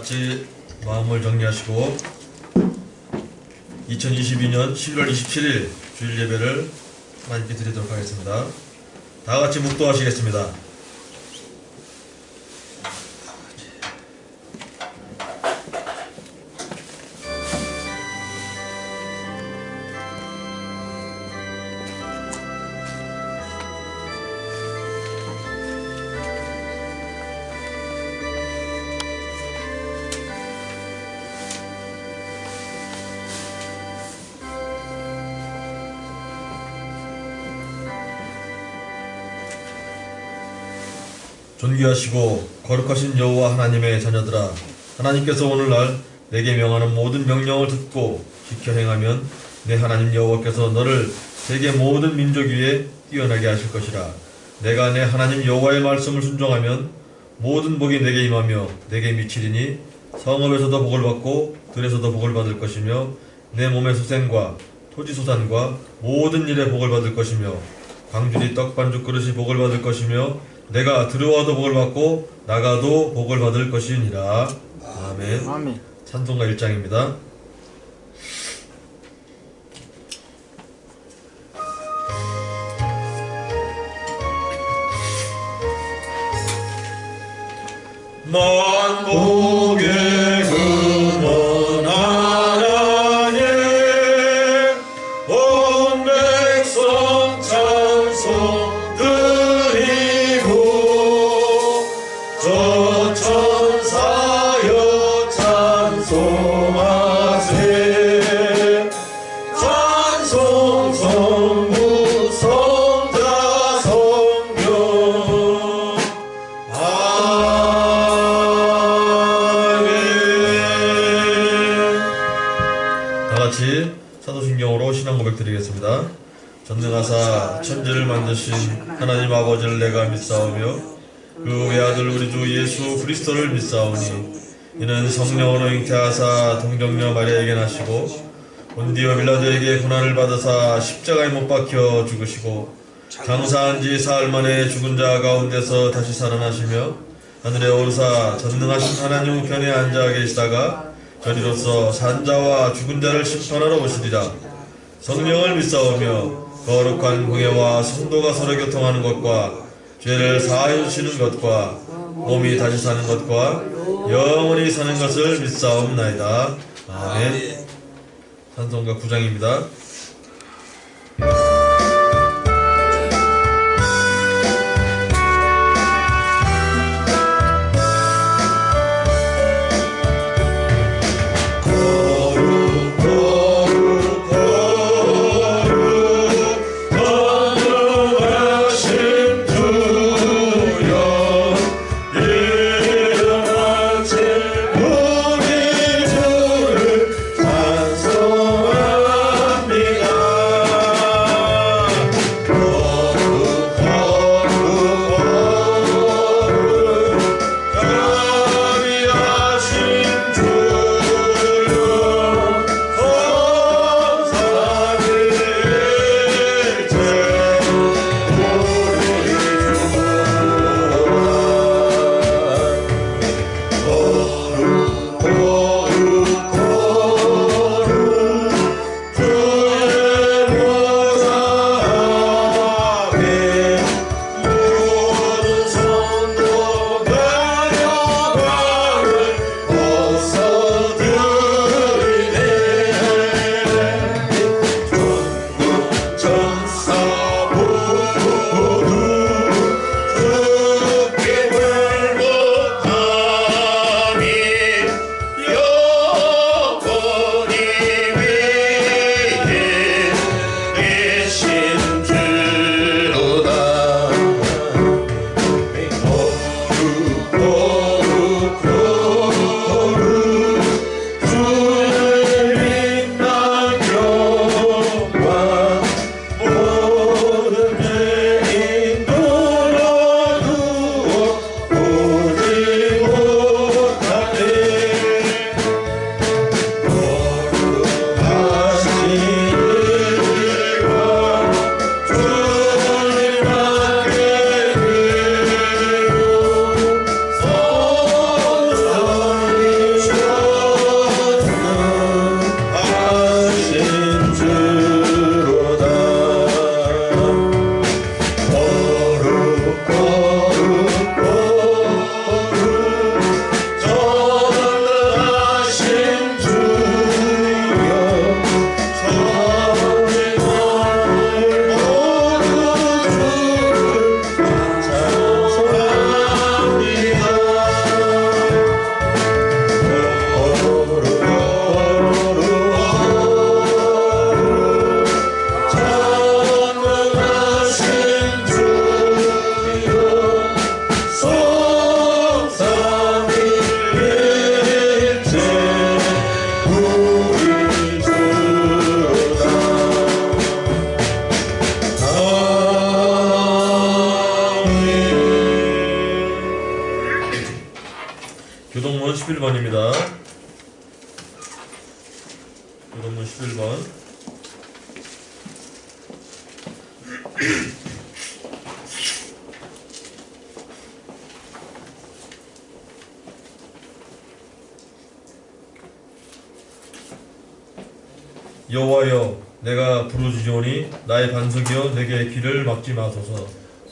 같이 마음을 정리하시고 2022년 11월 27일 주일 예배를 하나님께 드리도록 하겠습니다. 다 같이 묵도하시겠습니다. 존귀하시고 거룩하신 여호와 하나님의 자녀들아, 하나님께서 오늘날 내게 명하는 모든 명령을 듣고 지켜 행하면 내 하나님 여호와께서 너를 세계 모든 민족 위에 뛰어나게 하실 것이라. 내가 내 하나님 여호와의 말씀을 순종하면 모든 복이 내게 임하며 내게 미치리니 성읍에서도 복을 받고 들에서도 복을 받을 것이며 내 몸의 소생과 토지 소산과 모든 일에 복을 받을 것이며 광주리 떡반죽 그릇이 복을 받을 것이며 내가 들어와도 복을 받고 나가도 복을 받을 것이니라. 아멘. 아멘. 찬송가 1장입니다. 만복의 근원 하나님, 온 백성 찬송 드리고 저 천사여 찬송하세. 찬송 성부 성자 성령 다같이 사도신경으로 신앙 고백 드리겠습니다. 전능하사 천지를 만드신 하나님 아버지를 내가 믿사오며 그 외아들 우리 주 예수 그리스도를 믿사오니 이는 성령으로 잉태하사 동정녀 마리아에게 나시고 본디오 빌라도에게 고난을 받으사 십자가에 못 박혀 죽으시고 장사한 지 사흘 만에 죽은 자 가운데서 다시 살아나시며 하늘에 오르사 전능하신 하나님 우편에 앉아 계시다가 저리로서 산자와 죽은 자를 심판하러 오시리라. 성령을 믿사오며 거룩한 공예와 성도가 서로 교통하는 것과 죄를 사하여 주시는 것과 몸이 다시 사는 것과 영원히 사는 것을 믿사옵나이다. 아멘. 찬송가 9장입니다. 우리 주를 찬송합니다. 교동문 11번입니다. 교동문 11번. 여호와여, 내가 부르짖으오니 나의 반석이여 내게 귀를 막지 마소서.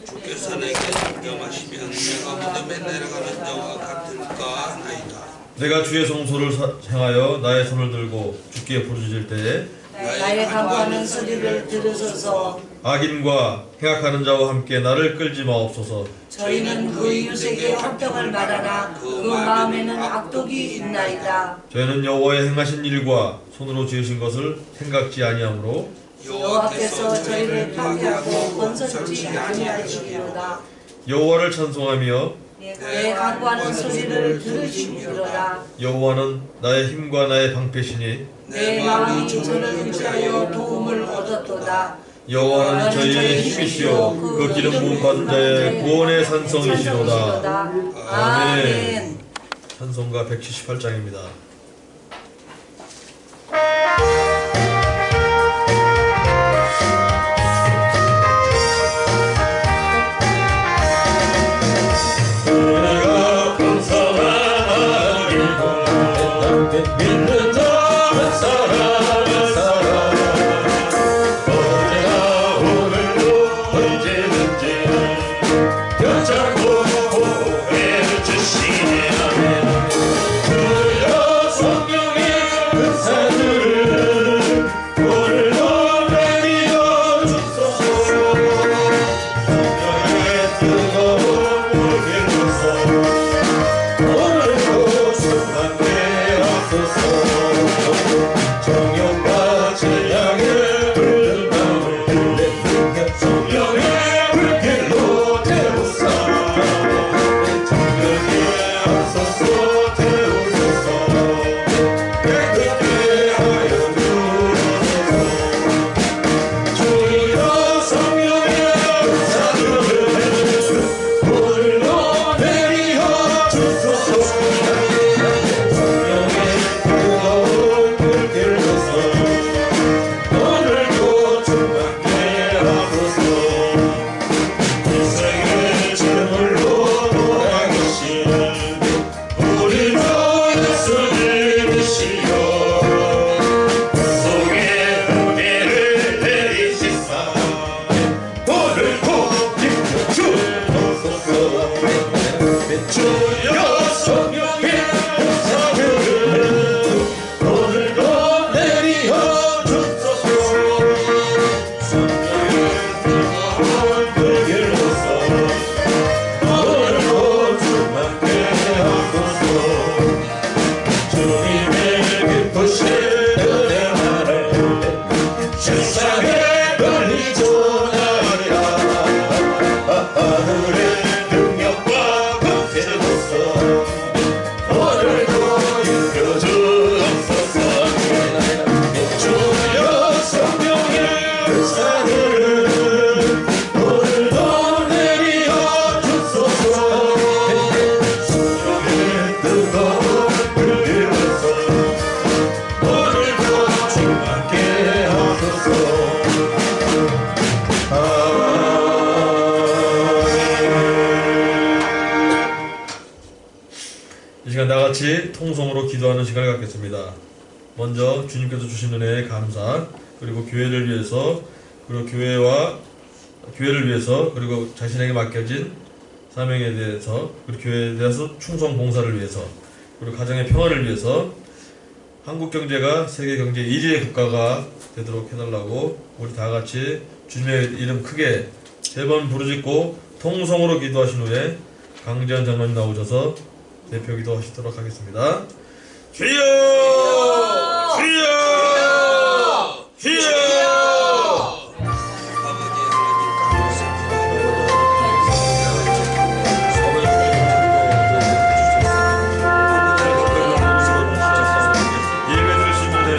주께서 내게 잠잠하시면 내가 무덤에 내려가는 자와 같을까 하나이다. 내가 주의 성소를 향하여 나의 손을 들고 주께 부르짖을 때에 나의 간구하는 소리를 들으소서. 악인과 행악하는 자와 함께 나를 끌지 마옵소서. 저희는 그 이웃에게 합병을 말하나 그 마음에는 악독이 있나이다. 저희는 여호와의 행하신 일과 손으로 지으신 것을 생각지 아니하므로 여호와께서 저희를 파괴하고 건설지 아니하시리로다. 여호와를 찬송하며 내 간구하는 소리를 들으시리로다. 여호와는 나의 힘과 나의 방패시니 내 마음이 저를 의지하여 도움을 얻었도다. 여호와는 저희의 힘이시요 그 기름 부음 받은 자의 구원의 산성이시로다. 아멘. 찬송가 178장입니다. 믿는 자 한 사람 한 사람 어제나 오늘도 언제든지 변찮고 보호해 주시네. 아멘. 주여 성령의 은사들을 오늘도 내리어 주소서. 성령의 뜨거운 물길 주소서. 오늘도 충만케 정욕과 진량의 붉은 마음을 성령의 불길로 태우사. 정령에 앞서서 태우소서. 깨끗게 하여 주소서. 주여 성령의 은사들을 오늘도 내리어 주소서. 오늘도 충만케 하소서. 인생의 제물로 돌아가신 우리 주 예수를 드시려 속에 은혜를 내리시사 오늘도 기뻐 주소서. 주여 성령의 은사들을 오늘도 내리어 주소서. 성령의 뜨거운 불길로서 오늘도 충만케 하소서. 주님의 기쁘신 은혜 아래 세상에 널리 전하리라. 하늘의 능력과 권세로서 오늘도 이끌어 주옵소서. 주여 성령의 은사들을 오늘도 내리어 주소서. 성령의 뜨거운 불길로서 오늘도 충만케 하소서. 이 시간 다같이 통성으로 기도하는 시간을 갖겠습니다. 먼저 주님께서 주신 은혜에 감사, 그리고 교회를 위해서, 그리고 교회를 위해서, 그리고 자신에게 맡겨진 사명에 대해서, 그리고 교회에 대해서 충성 봉사를 위해서, 그리고 가정의 평화를 위해서, 한국 경제가 세계 경제 1위의 국가가 되도록 해달라고 우리 다같이 주님의 이름 크게 3번 부르짖고 통성으로 기도하신 후에 강재현 장로님 나오셔서 대표 기도하시도록 하겠습니다. 주여! 주여! 주여! 아버지 하나님 예배드릴 수 있는 데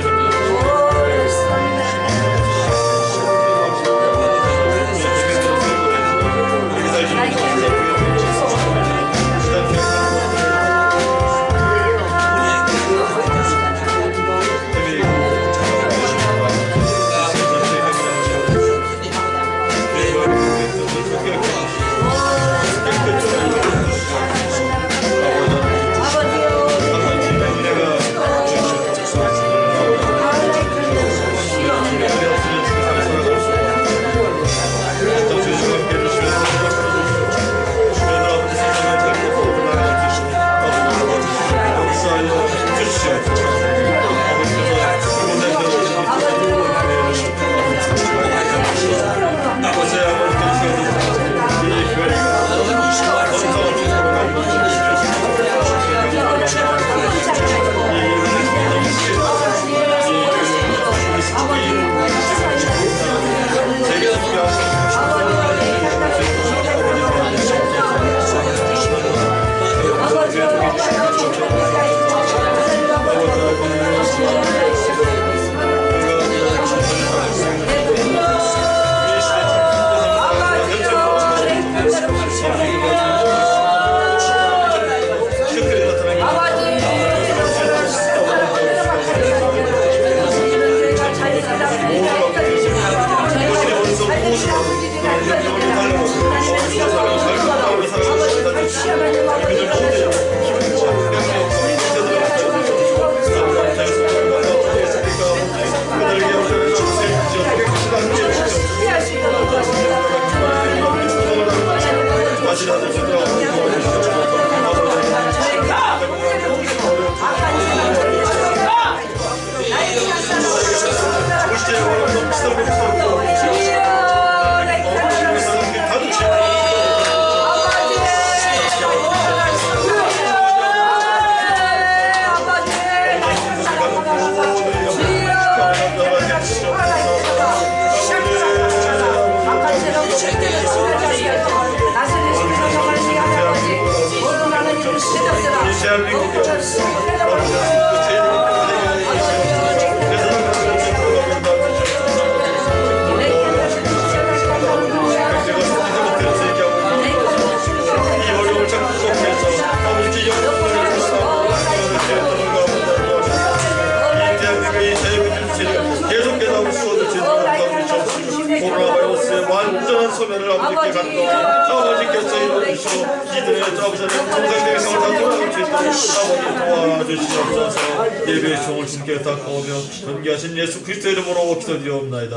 완전한 소멸을 아버지께 받고 아버지께서 이루어주시고 이들의 아버지는 정상적인 생활 다 돌아갈 수 있도록 아버지 도와주시옵소서. 예배의 종을 주께 닦아오며 전개하신 예수 그리스도 이름으로 기도드리옵나이다.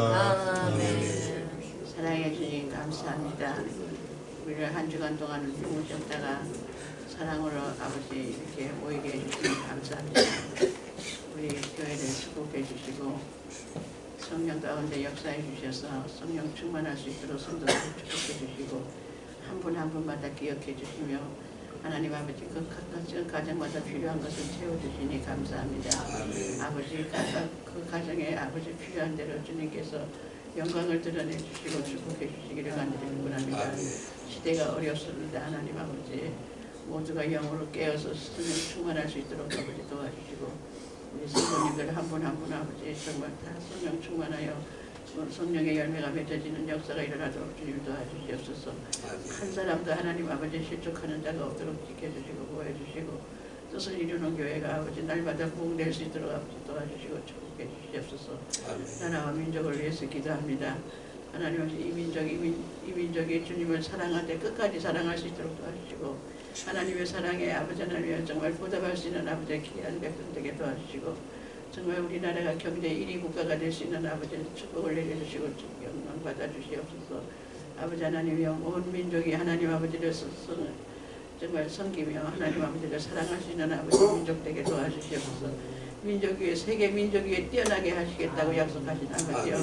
사랑해 주님 감사합니다. 우리를 한 주간 동안 모셨다가 사랑으로 아버지 이렇게 모이게 해주시니 감사합니다. 우리 교회를 축복해 주시고 성령 가운데 역사해 주셔서 성령 충만할 수 있도록 성도들 축복해 주시고 한 분 한 분마다 기억해 주시며 하나님 아버지 그 각각 가정마다 필요한 것을 채워주시니 감사합니다. 아버지 각각 그 가정에 아버지 필요한 대로 주님께서 영광을 드러내 주시고 축복해 주시기를 간절히 축원합니다. 시대가 어렵습니다. 하나님 아버지 모두가 영으로 깨어서 성령 충만할 수 있도록 아버지 도와주시고 우리 성도님들 한 분 한 분 아버지 정말 다 성령 충만하여 성령의 열매가 맺어지는 역사가 일어나도록 주님 도와주시옵소서. 한 사람도 하나님 아버지 실족하는 자가 없도록 지켜주시고 보호해주시고 뜻을 이루는 교회가 아버지 날마다 부흥될 수 있도록 아버지 도와주시고 축복해 주시옵소서. 나라와 민족을 위해서 기도합니다. 하나님 아버지 이 민족이 주님을 사랑하되 끝까지 사랑할 수 있도록 도와주시고 하나님의 사랑에 아버지 하나님 정말 보답할 수 있는 아버지의 귀한 백성 되게 도와주시고 정말 우리나라가 경제 1위 국가가 될 수 있는 아버지 축복을 내려주시고 영광 받아주시옵소서. 아버지 하나님 온 민족이 하나님 아버지를 정말 섬기며 하나님 아버지를 사랑할 수 있는 아버지 민족 되게 도와주시옵소서. 민족 위에 세계 민족 위에 뛰어나게 하시겠다고 약속하신 아버지여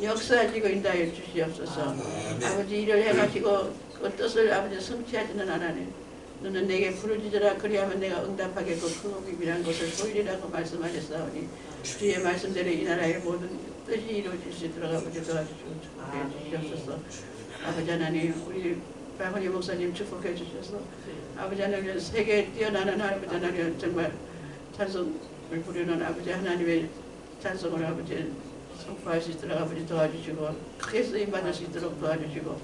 역사하시고 인도하여 주시옵소서. 아버지 일을 해가시고 그 뜻을 아버지 성취하지는 하나님 너는 내게 부르짖으라 그리하면 내가 응답하겠고 그 비밀한 것을 보이리라고 말씀하셨사오니 주의 말씀대로 이 나라의 모든 뜻이 이루어질 수 있도록 아버지 도와주시고 축복해 주시옵소서. 아버지 하나님 우리 박은희 목사님 축복해 주셔서 아버지 하나님 세계에 뛰어나는 아버지 하나님 정말 찬송을 부르는 아버지 하나님의 찬송을 아버지 선포할 수 있도록 아버지 도와주시고 크게 쓰임받을 수 있도록 도와주시고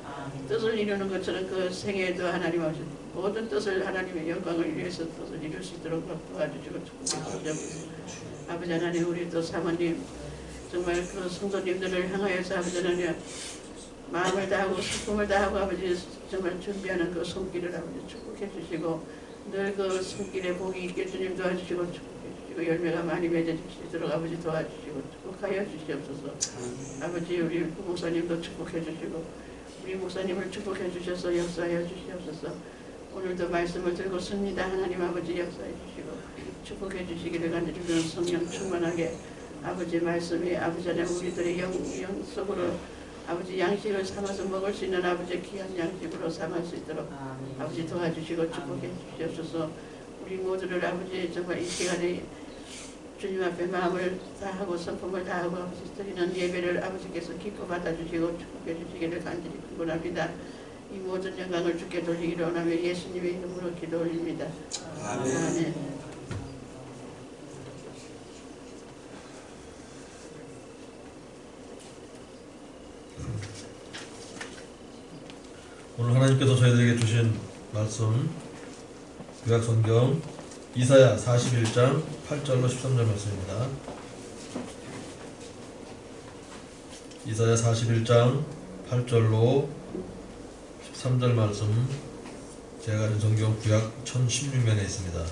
뜻을 이루는 것처럼 그 생애에도 하나님 아버지 모든 뜻을 하나님의 영광을 위해서 뜻을 이룰 수 있도록 도와주시고 축복해 주시옵소서. 아버지 하나님 우리 또 사모님 정말 그 성도님들을 향하여서 아버지 하나님 마음을 다하고 슬픔을 다하고 아버지 정말 준비하는 그 손길을 아버지 축복해 주시고 늘 그 손길에 복이 있게 주님 도와주시고 축복해 주시고 열매가 많이 맺어지도록 아버지 도와주시고 축복하여 주시옵소서. 아버지 우리 목사님도 축복해 주시고 우리 목사님을 축복해 주셔서 역사하여 주시옵소서. 오늘도 말씀을 들고 씁니다. 하나님 아버지 역사해 주시고 축복해 주시기를 간절히 그런 성령 충만하게 아버지 말씀이 아버지 하나님 우리들의 영 속으로 아버지 양식을 삼아서 먹을 수 있는 아버지 귀한 양식으로 삼을 수 있도록 아버지 도와주시고 축복해 주시옵소서. 우리 모두를 아버지 정말 이 시간에 주님 앞에 마음을 다하고 성품을 다하고 아버지 드리는 예배를 아버지께서 기뻐 받아주시고 축복해 주시기를 간절히 축원합니다. 이 모든 영광을 주께 돌리기를 원하며 예수님의 이름으로 기도 올립니다. 아멘. 오늘 하나님께서 저희들에게 주신 말씀 구약성경 이사야 41장 8절로 13절 말씀입니다. 이사야 41장 8절로 13절 말씀 제가 가진 성경 구약 1016면에 있습니다.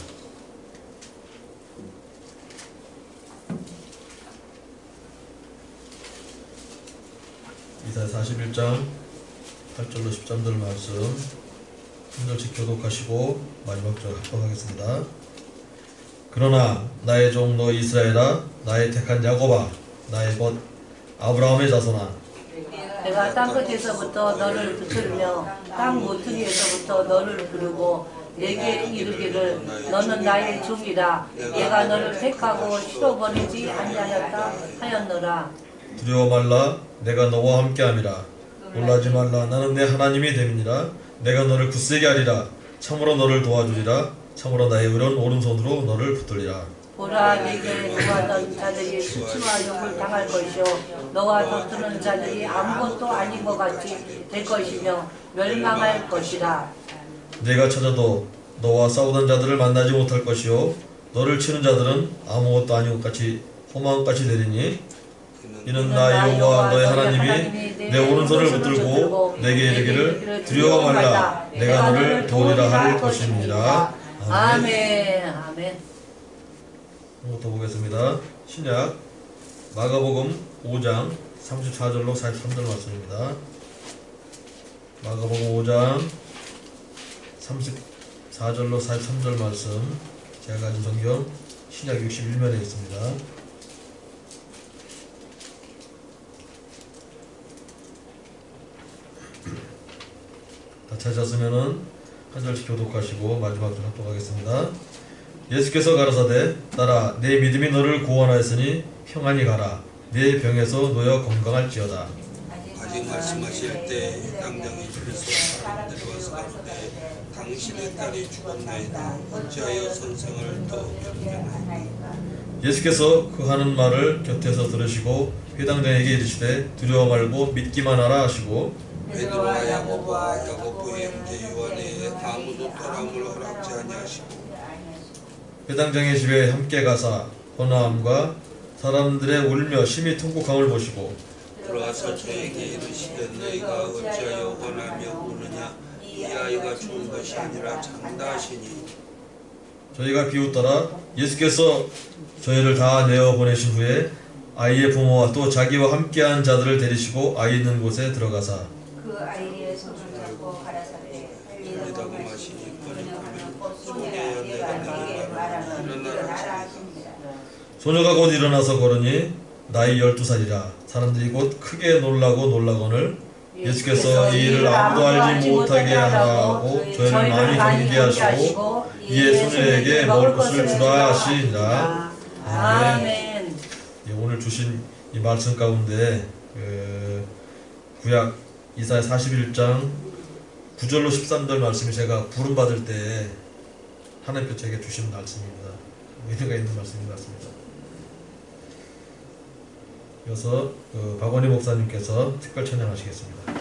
이사야 41장 8절로 13절 말씀 한 절씩 교독하시고 마지막 절 합독하겠습니다. 그러나 나의 종 너 이스라엘아, 나의 택한 야곱아, 나의 벗 아브라함의 자손아, 내가 땅끝에서부터 너를 붙들며 땅 모퉁이에서부터 너를 부르고 내게 이르기를 너는 나의 종이라. 내가 너를 택하고 실어버리지 아니하였다 하였노라. 두려워 말라, 내가 너와 함께함이라. 놀라지 말라, 나는 내 하나님이 됨이니라. 내가 너를 굳세게 하리라. 참으로 너를 도와주리라. 참으로 나의 의로운 오른손으로 너를 붙들리라. 보라, 내게 구하던 자들이 수치와 욕을 당할 것이요 너와 다투는 자들이 아무것도 아닌 것 같이 될 것이며 멸망할 것이라. 내가 찾아도 너와 싸우던 자들을 만나지 못할 것이요 너를 치는 자들은 아무것도 아닌 것 같이 호망같이 되리니 이는 나 여호와 너의 하나님이 내 오른손을 붙들고 내게 이르기를 두려워 말라, 내가 너를 도우리라 할 것입니다. 아멘. 아멘. 더 보겠습니다. 신약 마가복음 5장 34절로 43절 말씀입니다. 마가복음 5장 34절로 43절 말씀, 제가 가진 성경 신약 61면에 있습니다. 다 찾았으면은 한 절씩 교독하시고 마지막 절 합독하겠습니다. 예수께서 가라사대 따라 내 믿음이 너를 구원하였으니 평안히 가라. 내 병에서 놓여 건강할지어다. 아직 말씀하실 때 해당장에 줄서 사람들이 와서 가로되 당신의 딸이 죽었나이다. 어찌하여 선생을 더 변명하나이까. 예수께서 그 하는 말을 곁에서 들으시고 회당장에게 이르시되 두려워 말고 믿기만 하라 하시고 베드로와 야고보와 야고보의 형제 요한에 아무도 돌아옴을 허락지 아니하시고 회당장의 집에 함께 가사 번화함과 사람들의 울며 심히 통곡함을 보시고 들어와서 저에게 이르시되 너희가 어찌하여 원하며 우느냐. 이 아이가 죽은 것이 아니라 잔다 하시니 저희가 비웃더라. 예수께서 저희를 다 내어 보내신 후에 아이의 부모와 또 자기와 함께한 자들을 데리시고 아이 있는 곳에 들어가사 그 아이의 손을 잡고 가라사대 들리다고 마시니 번역하면 소녀야 내가 내게 말하는 일어나라 하십니다. 소녀가 곧 일어나서 걸으니 나이 12살이라. 사람들이 곧 크게 놀라거늘 예수께서 이 일을 아무도 알지 못하게 하라고 저희를 많이 경계하시고 이에 소녀에게 먹을 것을 주라 하시니라. 아멘. 오늘 주신 이 말씀 가운데 구약 이사야 41장 9절로 13절 말씀이 제가 부름받을 때 하나님께서 제게 주신 말씀입니다. 의미가 있는 말씀인 것 같습니다. 이어서 박원희 목사님께서 특별 찬양하시겠습니다.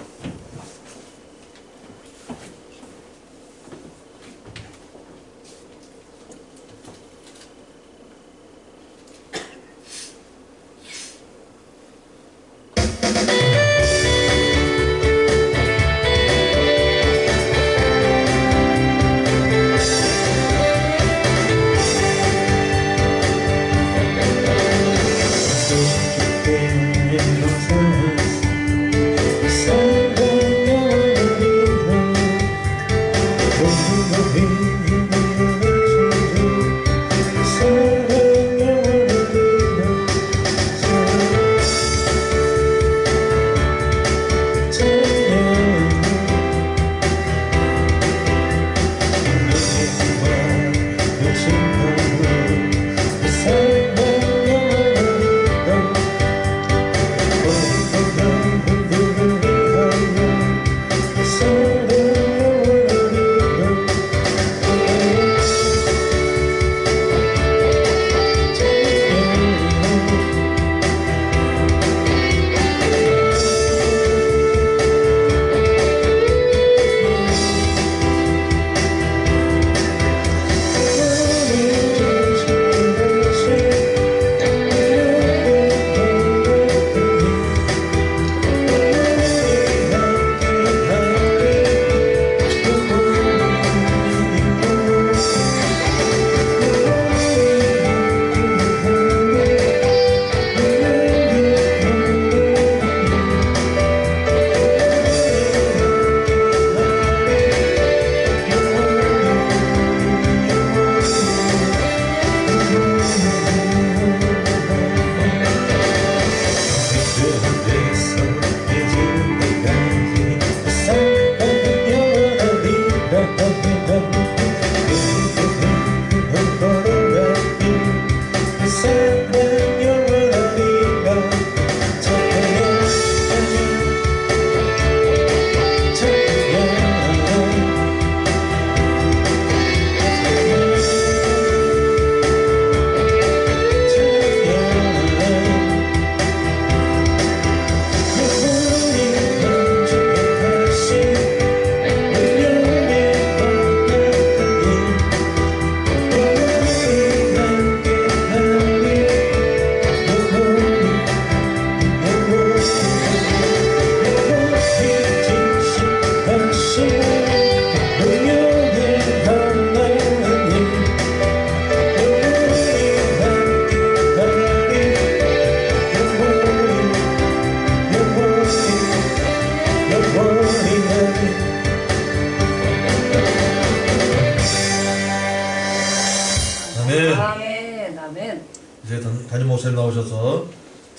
이제 담임 목사님 나오셔서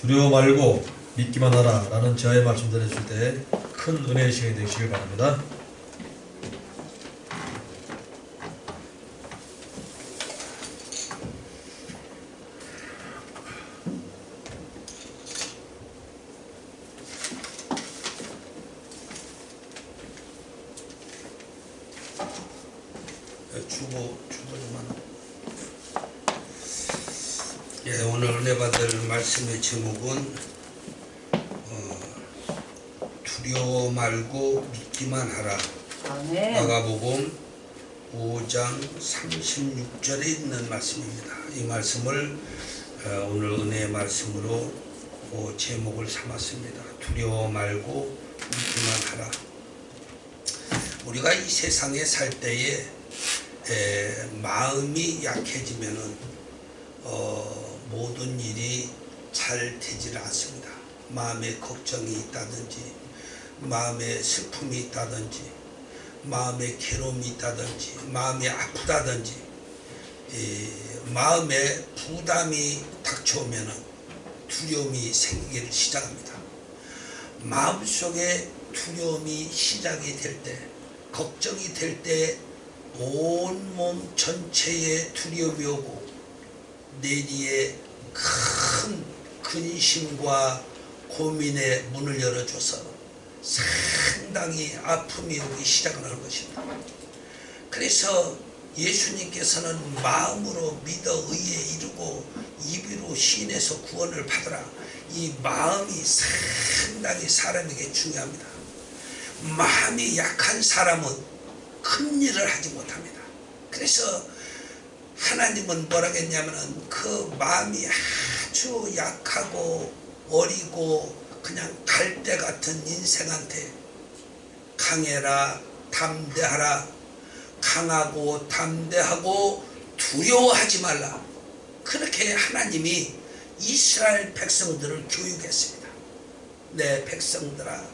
두려워 말고 믿기만 하라 라는 저의 말씀 전해주실 때 큰 은혜의 시간이 되시길 바랍니다. 주보만. 예, 오늘 은혜 받을 말씀의 제목은 두려워 말고 믿기만 하라. 아멘. 마가복음 5장 36절에 있는 말씀입니다. 이 말씀을 오늘 은혜의 말씀으로 제목을 삼았습니다. 두려워 말고 믿기만 하라. 우리가 이 세상에 살 때에 마음이 약해지면은 모든 일이 잘 되질 않습니다. 마음에 걱정이 있다든지, 마음에 슬픔이 있다든지, 마음에 괴로움이 있다든지, 마음이 아프다든지, 마음에 부담이 닥쳐오면은 두려움이 생기기를 시작합니다. 마음속에 두려움이 시작이 될 때, 걱정이 될 때 온몸 전체에 두려움이 오고 내리에 큰 근심과 고민의 문을 열어줘서 상당히 아픔이 오기 시작을 하는 것입니다. 그래서 예수님께서는 마음으로 믿어 의에 이르고 입으로 시인해서 구원을 받으라. 이 마음이 상당히 사람에게 중요합니다. 마음이 약한 사람은 큰 일을 하지 못합니다. 그래서 하나님은 뭐라겠냐면은 그 마음이 아주 약하고 어리고 그냥 갈대 같은 인생한테 강해라, 담대하라, 강하고 담대하고 두려워하지 말라. 그렇게 하나님이 이스라엘 백성들을 교육했습니다. 내 백성들아,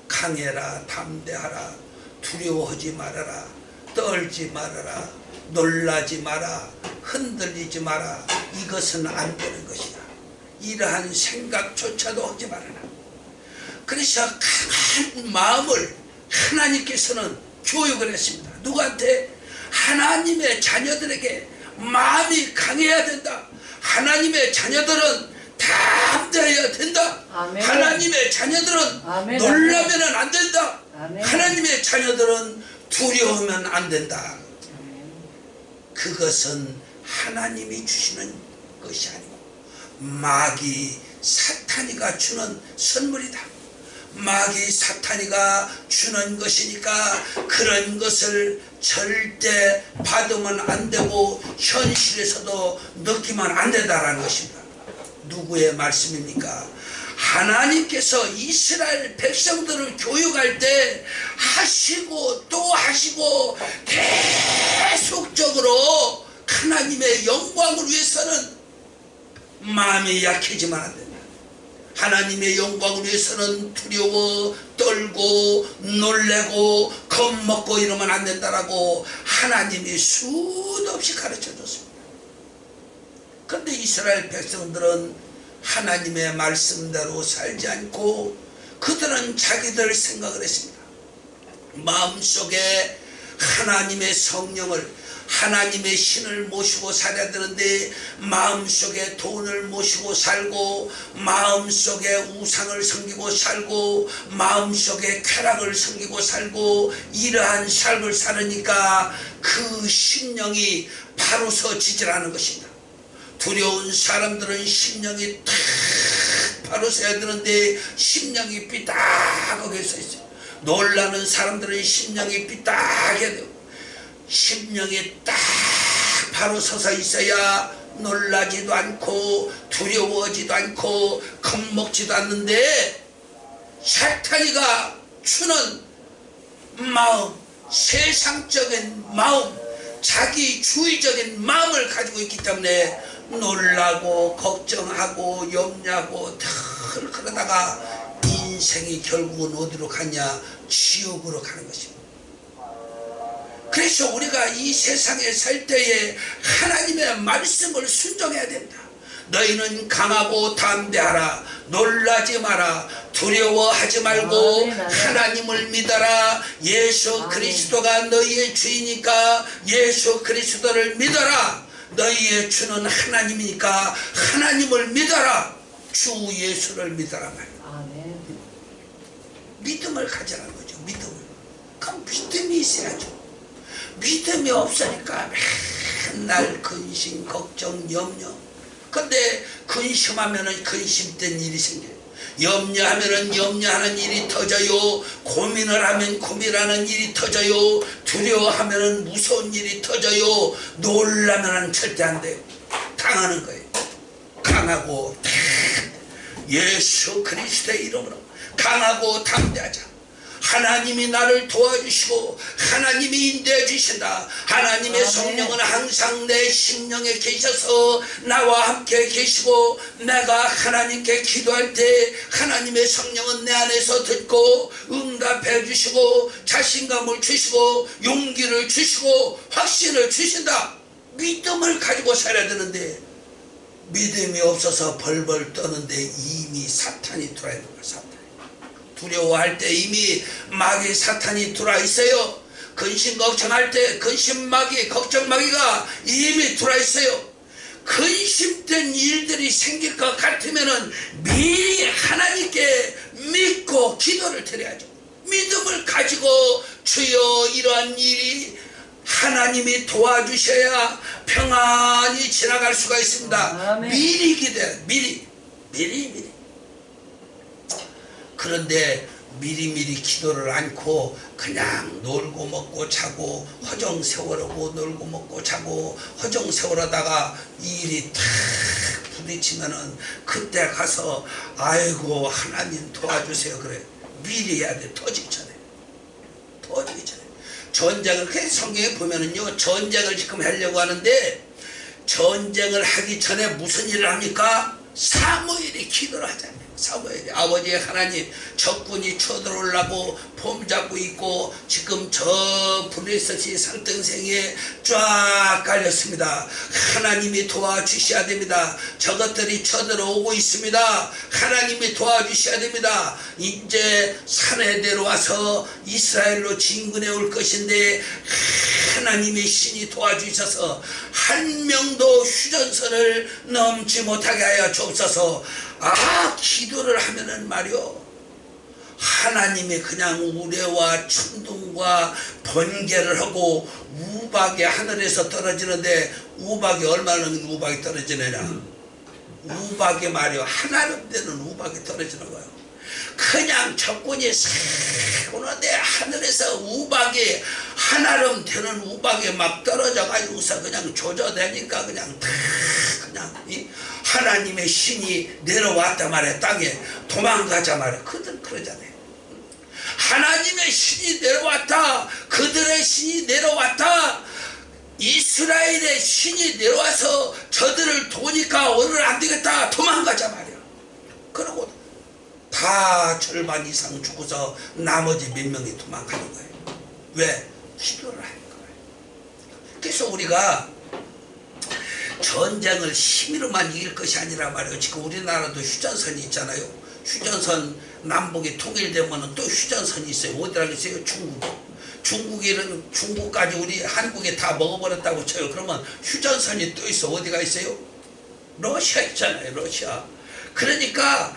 강해라, 담대하라, 두려워하지 말아라, 떨지 말아라, 놀라지 마라, 흔들리지 마라. 이것은 안 되는 것이다. 이러한 생각조차도 하지 말아라. 그래서 강한 마음을 하나님께서는 교육을 했습니다. 누구한테? 하나님의 자녀들에게 마음이 강해야 된다. 하나님의 자녀들은 담대해야 된다. 아멘. 하나님의 자녀들은 아멘. 놀라면 안 된다. 아멘. 하나님의 자녀들은 두려우면 안 된다. 그것은 하나님이 주시는 것이 아니고 마귀 사탄이가 주는 선물이다. 마귀 사탄이가 주는 것이니까 그런 것을 절대 받으면 안 되고 현실에서도 느끼면 안 된다라는 것입니다. 누구의 말씀입니까? 하나님께서 이스라엘 백성들을 교육할 때 하시고 또 하시고 계속적으로 하나님의 영광을 위해서는 마음이 약해지면 안 된다. 하나님의 영광을 위해서는 두려워 떨고 놀래고 겁먹고 이러면 안 된다라고 하나님이 수도 없이 가르쳐 줬습니다. 그런데 이스라엘 백성들은 하나님의 말씀대로 살지 않고 그들은 자기들 생각을 했습니다. 마음속에 하나님의 성령을, 하나님의 신을 모시고 살아야 되는데 마음속에 돈을 모시고 살고 마음속에 우상을 섬기고 살고 마음속에 쾌락을 섬기고 살고 이러한 삶을 살으니까 그 심령이 바로 서지질 않은 것입니다. 두려운 사람들은 심령이 탁 바로 서야 되는데 심령이 삐딱하게 서 있어요. 놀라는 사람들은 심령이 삐딱해야 돼요. 심령이 딱 바로 서서 있어야 놀라지도 않고 두려워하지도 않고 겁먹지도 않는데 사탄이가 주는 마음, 세상적인 마음, 자기주의적인 마음을 가지고 있기 때문에 놀라고 걱정하고 염려하고 늘 그러다가 인생이 결국은 어디로 가냐? 지옥으로 가는 것입니다. 그래서 우리가 이 세상에 살 때에 하나님의 말씀을 순종해야 된다. 너희는 강하고 담대하라. 놀라지 마라. 두려워하지 말고 하나님을 믿어라. 예수 그리스도가 너희의 주이니까 예수 그리스도를 믿어라. 너희의 주는 하나님이니까 하나님을 믿어라. 주 예수를 믿어라 말이야. 믿음을 가져라는 거죠. 믿음을. 그럼 믿음이 있어야죠. 믿음이 없으니까 맨날 근심, 걱정, 염려. 근데 근심하면은 근심된 일이 생겨요. 염려하면은 염려하는 일이 터져요. 고민을 하면 고민하는 일이 터져요. 두려워하면은 무서운 일이 터져요. 놀라면은 절대 안 돼요. 당하는 거예요. 강하고 예수 그리스도의 이름으로 강하고 담대하자. 하나님이 나를 도와주시고 하나님이 인도해 주신다. 하나님의 성령은 항상 내 심령에 계셔서 나와 함께 계시고 내가 하나님께 기도할 때 하나님의 성령은 내 안에서 듣고 응답해 주시고 자신감을 주시고 용기를 주시고 확신을 주신다. 믿음을 가지고 살아야 되는데 믿음이 없어서 벌벌 떠는데 이미 사탄이 들어와 있는 거야. 사탄. 두려워할 때 이미 마귀 사탄이 들어와 있어요. 근심 걱정할 때 근심 마귀 걱정 마귀가 이미 들어와 있어요. 근심된 일들이 생길 것 같으면은 미리 하나님께 믿고 기도를 드려야죠. 믿음을 가지고 주여 이러한 일이 하나님이 도와주셔야 평안히 지나갈 수가 있습니다. 아멘. 미리 기도해. 미리. 그런데 미리미리 기도를 않고 그냥 놀고 먹고 자고 허정 세월하고 놀고 먹고 자고 허정 세월하다가 일이 탁 부딪히면은 그때 가서 아이고 하나님 도와주세요 그래. 미리 해야 돼. 터지기 전에. 전쟁을 그 성경에 보면은요 전쟁을 지금 하려고 하는데 전쟁을 하기 전에 무슨 일을 합니까? 사무엘이 기도를 하잖아요. 사무엘이 아버지 하나님 적군이 쳐들어오려고 폼 잡고 있고 지금 저 블레셋이 산등생에 쫙 깔렸습니다. 하나님이 도와주셔야 됩니다. 저것들이 쳐들어오고 있습니다. 하나님이 도와주셔야 됩니다. 이제 산에 내려와서 이스라엘로 진군해 올 것인데 하나님의 신이 도와주셔서 한 명도 휴전선을 넘지 못하게 하여 주옵소서. 기도를 하면은 말이요 하나님이 그냥 우레와 천둥과 번개를 하고 우박이 하늘에서 떨어지는데 우박이 얼마나 우박이 떨어지느냐. 우박이 말이요 하나름 되는 우박이 떨어지는 거예요. 그냥 적군이 싹 오는데 하늘에서 우박이 하나름 되는 우박이 막 떨어져 가지고서 그냥 조져대니까 그냥 이 하나님의 신이 내려왔단 말이야. 땅에 도망가자 말이야. 그들 그러잖아요. 하나님의 신이 내려왔다. 그들의 신이 내려왔다. 이스라엘의 신이 내려와서 저들을 도우니까 오늘 안 되겠다. 도망가자 말이야. 그러고 다 절반 이상 죽어서 나머지 몇 명이 도망가는 거예요. 왜? 기도를 하는 거예요. 그래서 우리가 전쟁을 힘으로만 이길 것이 아니라 말이에요. 지금 우리나라도 휴전선이 있잖아요. 휴전선 남북이 통일되면 또 휴전선이 있어요. 어디라고 있어요? 중국에는 중국까지 우리 한국에 다 먹어버렸다고 쳐요. 그러면 휴전선이 또 있어. 어디가 있어요? 러시아 있잖아요. 러시아. 그러니까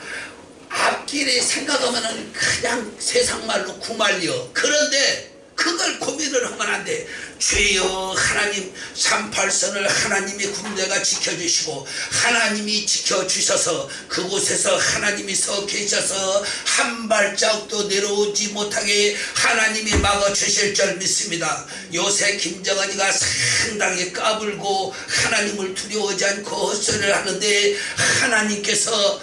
앞길에 생각하면은 그냥 세상말로 구말려. 그런데 그걸 고민을 하면 안 돼. 주여 하나님 38선을 하나님이 군대가 지켜주시고 하나님이 지켜주셔서 그곳에서 하나님이 서 계셔서 한 발자국도 내려오지 못하게 하나님이 막아주실 줄 믿습니다. 요새 김정은이가 상당히 까불고 하나님을 두려워하지 않고 헛소리를 하는데 하나님께서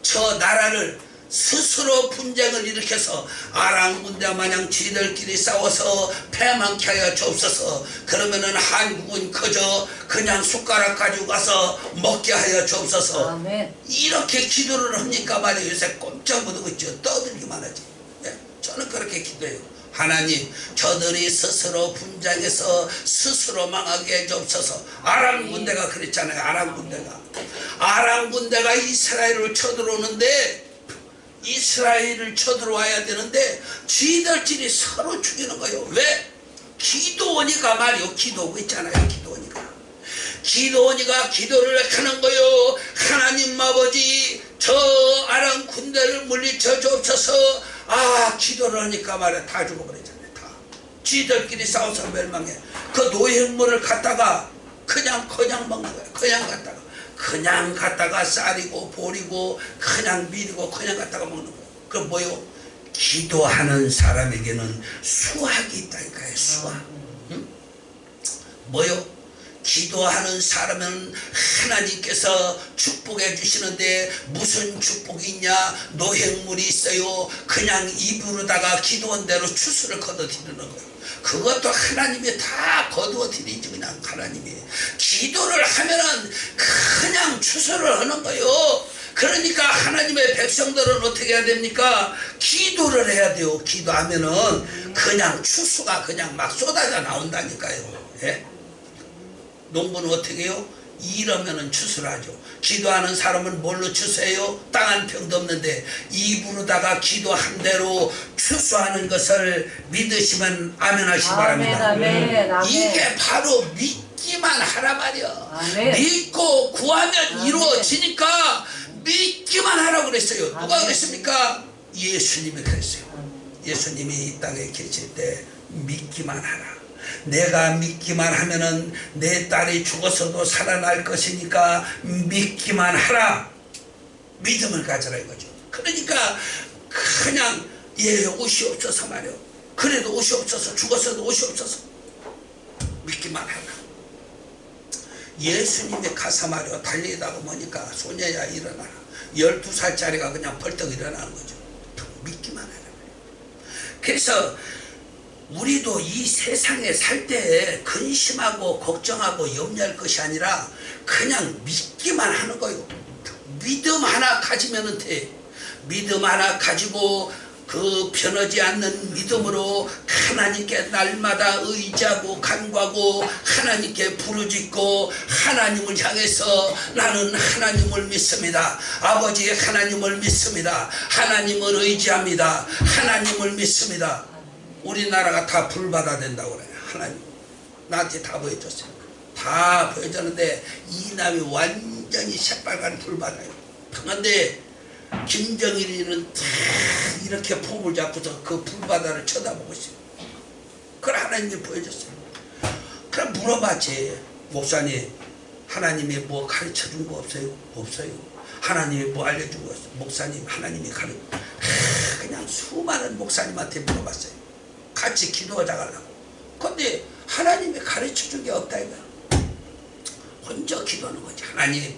저 나라를 스스로 분쟁을 일으켜서 아람 군대 마냥 지들끼리 싸워서 패망케 하여 주옵소서. 그러면은 한국은 그저 그냥 숟가락 가지고 가서 먹게 하여 주옵소서. 아멘. 이렇게 기도를 하니까 말이에요. 요새 꼼짝 못하고 있죠. 떠들기만 하지. 저는 그렇게 기도해요. 하나님 저들이 스스로 분쟁해서 스스로 망하게 해 주옵소서. 아람 군대가 그랬잖아요. 아람 군대가 아람 군대가 이스라엘을 쳐들어오는데 이스라엘을 쳐들어와야 되는데 쥐들끼리 서로 죽이는 거예요. 왜? 기도원이가 말이요. 기도가 있잖아요. 기도원이가 기도를 하는 거요. 하나님 아버지 저 아람 군대를 물리쳐 주옵소서. 기도를 하니까 말이야. 다 죽어버리잖아요. 다. 쥐들끼리 싸워서 멸망해. 그 노획물을 갖다가 그냥 먹는 거야. 그냥 갖다가 쌀이고 보리고 그냥 밀고 그냥 갖다가 먹는 거예요. 그 뭐요? 기도하는 사람에게는 수확이 있다니까요. 수확. 응? 뭐요? 기도하는 사람은 하나님께서 축복해 주시는데 무슨 축복이 있냐? 노획물이 있어요. 그냥 입으로다가 기도한 대로 추수를 거둬들이는 거예요. 그것도 하나님이 다 거두어드리지. 그냥 하나님이 기도를 하면은 그냥 추수를 하는 거예요. 그러니까 하나님의 백성들은 어떻게 해야 됩니까? 기도를 해야 돼요. 기도하면은 그냥 추수가 그냥 막 쏟아져 나온다니까요. 예? 농부는 어떻게 해요? 일하면은 추수를 하죠. 기도하는 사람은 뭘로 추수해요? 땅 한 평도 없는데 입으로다가 기도한 대로 추수하는 것을 믿으시면 아멘 하시기 바랍니다. 아멘. 이게 바로 믿기만 하라 말이야. 아멘. 믿고 구하면 아멘. 이루어지니까 믿기만 하라고 그랬어요. 누가 아멘. 그랬습니까? 예수님이 그랬어요. 예수님이 이 땅에 계실 때 믿기만 하라. 내가 믿기만 하면은 내 딸이 죽어서도 살아날 것이니까 믿기만 하라. 믿음을 가져라 이거죠. 그러니까 그냥 옷이 없어서 말이요. 그래도 옷이 없어서 죽어서도 옷이 없어서 믿기만 하라. 예수님의 가사 말이요. 달리다가 보니까 소녀야 일어나라. 12살짜리가 그냥 벌떡 일어나는 거죠. 믿기만 하라. 그래서 우리도 이 세상에 살 때 근심하고 걱정하고 염려할 것이 아니라 그냥 믿기만 하는 거예요. 믿음 하나 가지면 돼. 믿음 하나 가지고 그 변하지 않는 믿음으로 하나님께 날마다 의지하고 간구하고 하나님께 부르짖고 하나님을 향해서 나는 하나님을 믿습니다. 아버지 하나님을 믿습니다. 하나님을 의지합니다. 하나님을 믿습니다. 우리나라가 다 불바다 된다고 그래요. 하나님 나한테 다 보여줬어요. 다 보여줬는데 이남이 완전히 새빨간 불바다예요. 그런데 김정일이는 다 이렇게 폼을 잡고서 그 불바다를 쳐다보고 있어요. 그걸 하나님이 보여줬어요. 그럼 물어봤지. 목사님 하나님이 뭐 가르쳐준 거 없어요? 없어요. 하나님이 뭐 알려준 거 없어요? 목사님 하나님이 그냥 수많은 목사님한테 물어봤어요. 같이 기도하자 가려고. 근데 하나님이 가르쳐준 게 없다 이거야. 혼자 기도하는 거지. 하나님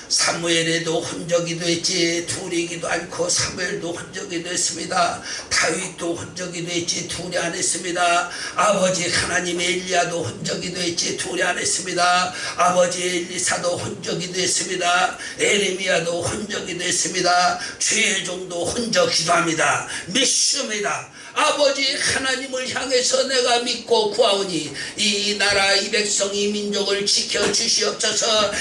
사무엘에도 혼자 기도했지 둘이 기도 않고 사무엘도 혼자 기도했습니다. 다윗도 혼자 기도했지 둘이 안 했습니다. 아버지 하나님 엘리야도 혼자 기도했지 둘이 안 했습니다. 아버지 엘리사도 혼자 기도했습니다. 에레미야도 혼자 기도했습니다. 주의 종도 혼자 기도합니다. 믿습니다. 아버지 하나님을 향해서 내가 믿고 구하오니 이 나라 이 백성 이 민족을 지켜주시옵소서.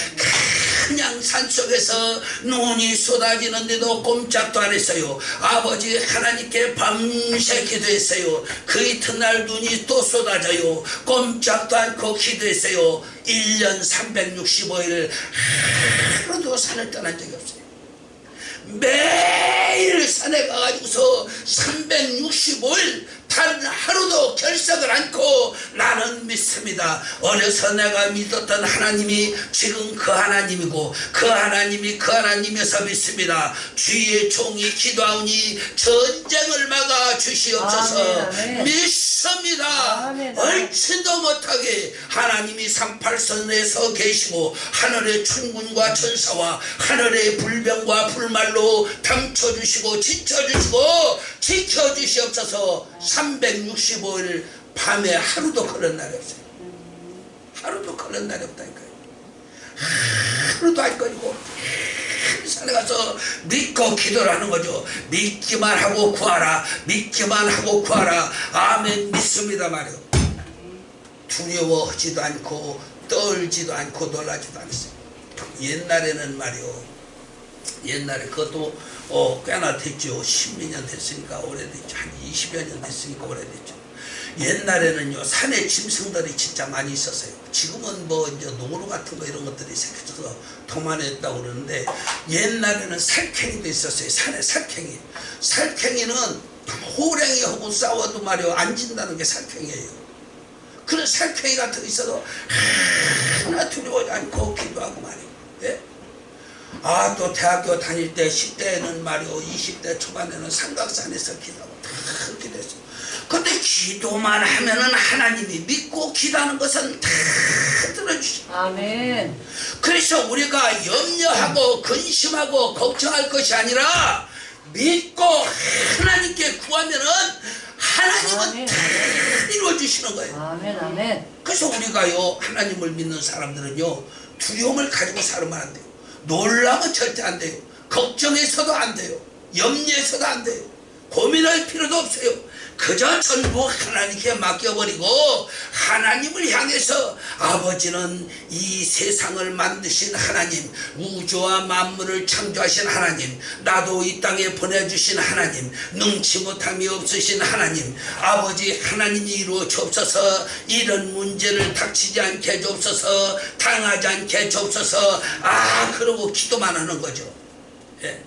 그냥 산속에서 눈이 쏟아지는데도 꼼짝도 안 했어요. 아버지 하나님께 밤새 기도했어요. 그 이튿날 눈이 또 쏟아져요. 꼼짝도 않고 기도했어요. 1년 365일 하루도 산을 떠난 적이 없어요. 매일 산에 가가지고서 365일 단 하루도 결석을 않고 나는 믿습니다. 어려서 내가 믿었던 하나님이 지금 그 하나님이고 그 하나님이 그 하나님에서 믿습니다. 주의 종이 기도하오니 전쟁을 막아 주시옵소서. 아멘. 믿습니다. 아멘. 얼지도 못하게 하나님이 38선에서 계시고 하늘의 천군과 천사와 하늘의 불병과 불말로 감춰주시고 지켜주시고 지켜주시옵소서. 365일 밤에 하루도 그런 날이 없어요. 하루도 그런 날이 없다니까요. 하루도 안 걸리고 산에 가서 믿고 기도를 하는 거죠. 믿기만 하고 구하라. 믿기만 하고 구하라. 아멘. 믿습니다 말이요. 두려워하지도 않고 떨지도 않고 놀라지도 않았어요. 옛날에는 말이요, 옛날에 그것도 꽤나 됐죠. 10몇 년 됐으니까 오래됐죠. 한 20여 년 됐으니까 오래됐죠. 옛날에는요, 산에 짐승들이 진짜 많이 있었어요. 지금은 뭐 이제 노루 같은 거 이런 것들이 생겨서 도만했다고 그러는데, 옛날에는 살쾡이도 있었어요. 산에 살쾡이. 살쾡이는 호랭이하고 싸워도 말이요, 안 진다는 게 살쾡이에요. 그런 살쾡이 같은 거 있어도 하나 두려워하지 않고 기도하고 말이요. 예? 또 대학교 다닐 때 10대에는 말이요, 20대 초반에는 삼각산에서 기도하고 다 그렇게 됐어요. 근데 기도만 하면은 하나님이 믿고 기도하는 것은 다 들어주시죠. 아멘. 그래서 우리가 염려하고 근심하고 걱정할 것이 아니라 믿고 하나님께 구하면은 하나님은 아멘. 다 이루어주시는 거예요. 아멘. 아멘. 그래서 우리가요, 하나님을 믿는 사람들은요, 두려움을 가지고 살면 안 돼요. 놀라면 절대 안 돼요. 걱정해서도 안 돼요. 염려해서도 안 돼요. 고민할 필요도 없어요. 그저 전부 하나님께 맡겨버리고 하나님을 향해서, 아버지는 이 세상을 만드신 하나님, 우주와 만물을 창조하신 하나님, 나도 이 땅에 보내주신 하나님, 능치 못함이 없으신 하나님, 아버지 하나님이 이루어 주옵소서. 이런 문제를 닥치지 않게 해주옵소서. 당하지 않게 해주옵소서. 그러고 기도만 하는 거죠. 예.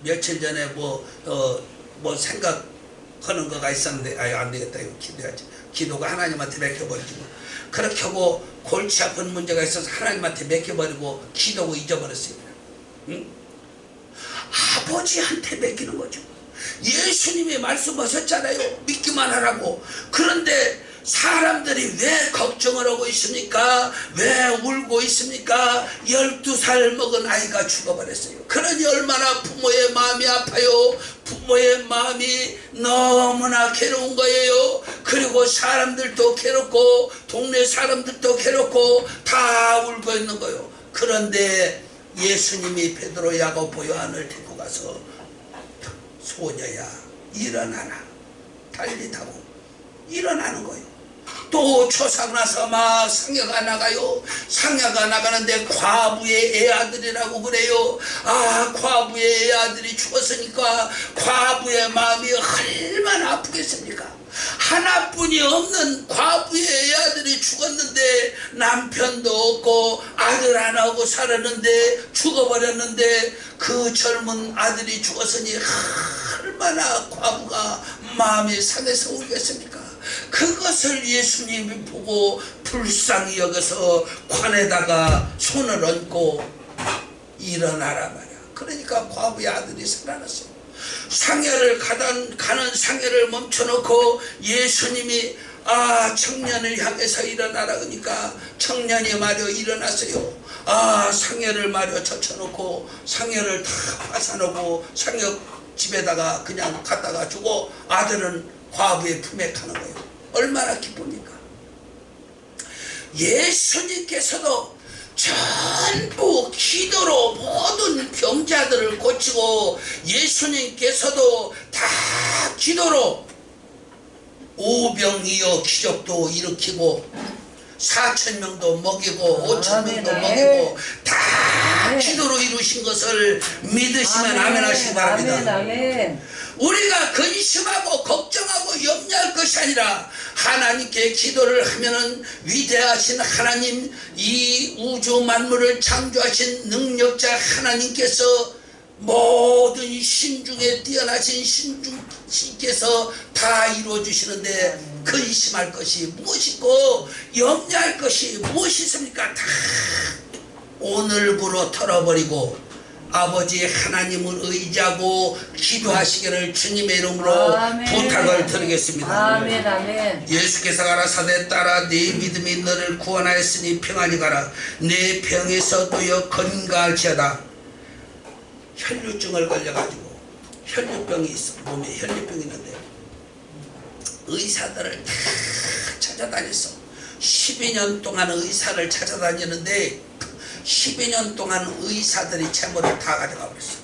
며칠 전에 뭐 생각하는 거가 있었는데, 안 되겠다, 이거 기도해야지. 기도가 하나님한테 맡겨버리고, 그렇게 하고 골치 아픈 문제가 있어서 하나님한테 맡겨버리고 기도하고 잊어버렸습니다. 응? 아버지한테 맡기는 거죠. 예수님이 말씀하셨잖아요. 믿기만 하라고. 그런데 사람들이 왜 걱정을 하고 있습니까? 왜 울고 있습니까? 12살 먹은 아이가 죽어버렸어요. 그러니 얼마나 부모의 마음이 아파요. 부모의 마음이 너무나 괴로운 거예요. 그리고 사람들도 괴롭고 동네 사람들도 괴롭고 다 울고 있는 거예요. 그런데 예수님이 베드로, 야고보, 요한을 데리고 가서, 소녀야 일어나라, 달리 타고 일어나는 거예요. 또 초상 나서 막 상여가 나가요. 상여가 나가는데 과부의 애아들이라고 그래요. 과부의 애아들이 죽었으니까 과부의 마음이 얼마나 아프겠습니까? 하나뿐이 없는 과부의 애아들이 죽었는데, 남편도 없고 아들 하나하고 살았는데 죽어버렸는데, 그 젊은 아들이 죽었으니 얼마나 과부가 마음이 상해서 울겠습니까? 그것을 예수님이 보고 불쌍히 여겨서 관에다가 손을 얹고 일어나라 말이야. 그러니까 과부의 아들이 살아났어요. 상여를 가는 상여를 멈춰놓고 예수님이 청년을 향해서 일어나라 그러니까 청년이 말이여 일어났어요. 상여를 말이여 젖혀놓고 상여를 다 파산하고 상여 집에다가 그냥 갖다가 주고 아들은 과부의 품에 가는 거예요. 얼마나 기쁩니까? 예수님께서도 전부 기도로 모든 병자들을 고치고, 예수님께서도 다 기도로 오병이어 기적도 일으키고 4,000명도 먹이고 5,000명도 먹이고 다 기도로 이루신 것을 믿으시면 아멘 하시기 바랍니다. 아멘. 우리가 근심하고 걱정하고 염려할 것이 아니라 하나님께 기도를 하면은 위대하신 하나님, 이 우주 만물을 창조하신 능력자 하나님께서, 모든 신중에 뛰어나신 신께서 다 이루어 주시는데, 근심할 것이 무엇이고 염려할 것이 무엇이 있습니까? 다 오늘부로 털어버리고 아버지 하나님을 의지하고 기도하시기를 주님의 이름으로 부탁을 드리겠습니다. 아멘. 아멘. 예수께서 가라사대 딸아, 네 믿음이 너를 구원하였으니 평안히 가라. 내 병에서 도여 건강할지어다. 혈류증을 걸려가지고 혈류병이 있어. 몸에 혈류병이 있는데 의사들을 다 찾아다녔어. 12년 동안 의사를 찾아다녔는데 12년 동안 의사들이 재물을 다 가져가 버렸어.